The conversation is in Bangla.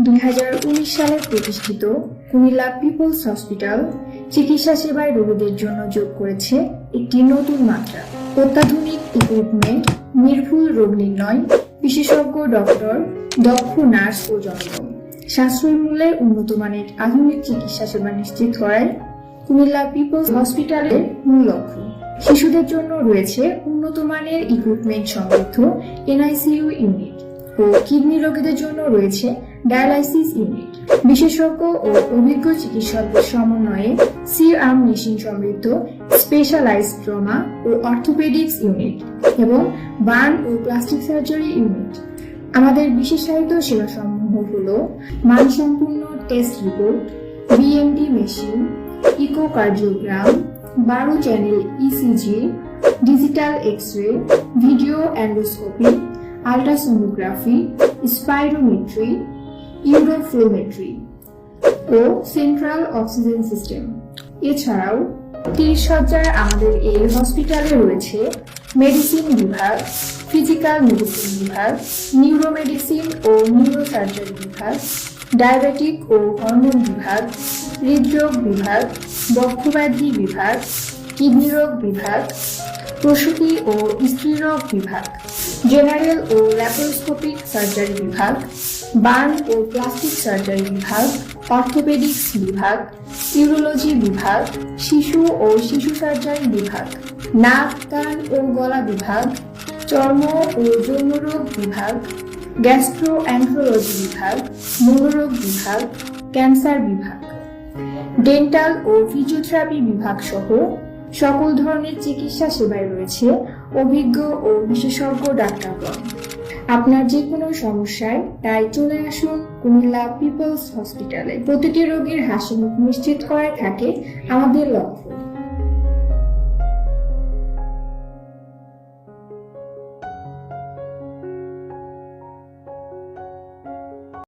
2019 সালে প্রতিষ্ঠিত কুমিল্লা পিপলস হসপিটাল চিকিৎসা সেবায় রোগীদের জন্য যোগ করেছে একটি নতুন মাত্রা। অত্যাধুনিক ইকুইপমেন্ট, নির্ভুল রোগ নির্ণয়, বিশেষজ্ঞ ডক্টর, দক্ষ নার্স ও জনগণ, সাশ্রয়ী মূল্যে উন্নত মানের আধুনিক চিকিৎসা সেবা নিশ্চিত করাই কুমিল্লা পিপলস হসপিটালের মূল লক্ষ্য। শিশুদের জন্য রয়েছে উন্নত মানের ইকুইপমেন্ট সমৃদ্ধ এনআইসিইউ ইউনিট ও কিডনি রোগীদের জন্য রয়েছে ডায়ালাইসিস ইউনিট। বিশেষজ্ঞ ও অভিজ্ঞ চিকিৎসকদের সমন্বয়ে সি-আর্ম মেশিন সমৃদ্ধ স্পেশালাইজড ট্রমা ও অর্থোপেডিক্স ইউনিট এবং বার্ন ও প্লাস্টিক সার্জারি ইউনিট। আমাদের বিশেষায়িত সেবাসমূহ হল মানসম্পন্ন test report, BMD machine, echocardiogram, 12 channel ECG, digital X ray, video endoscopy, ultrasonography, spirometry, uroflowmetry ও সেন্ট্রাল অক্সিজেন সিস্টেম। এছাড়াও 30 সজ্জার আমাদের এই হসপিটালে রয়েছে মেডিসিন বিভাগ, ফিজিক্যাল মেডিসিন বিভাগ, নিউরোমেডিসিন ও নিউরোসার্জারি বিভাগ, ডায়াবেটিক ও হরমোন বিভাগ, হৃদরোগ বিভাগ, বক্ষব্যাধি বিভাগ, কিডনি রোগ বিভাগ, প্রসূতি ও স্ত্রীরোগ বিভাগ, জেনারেল ও ল্যাপারোস্কোপিক সার্জারি বিভাগ, বার্ন ও প্লাস্টিক সার্জারি বিভাগ, অর্থোপেডিক্স বিভাগ, ইউরোলজি বিভাগ, শিশু ও শিশু সার্জারি বিভাগ, নাক, কান ও গলা বিভাগ, চর্ম ও যৌনরোগ বিভাগ, গ্যাস্ট্রোএন্টারোলজি বিভাগ, মনোরোগ বিভাগ, ক্যান্সার বিভাগ, ডেন্টাল ও ফিজিওথেরাপি বিভাগ সহ সকল ধরনের চিকিৎসা সেবায় রয়েছে অভিজ্ঞ ও বিশেষজ্ঞ ডাক্তারগণ। আপনার যে কোনো সমস্যায় তাই চলে আসুন কুমিল্লা পিপলস হসপিটালে। প্রতিটি রোগীর হাসিমুখ নিশ্চিত করাই থাকে আমাদের লক্ষ্য।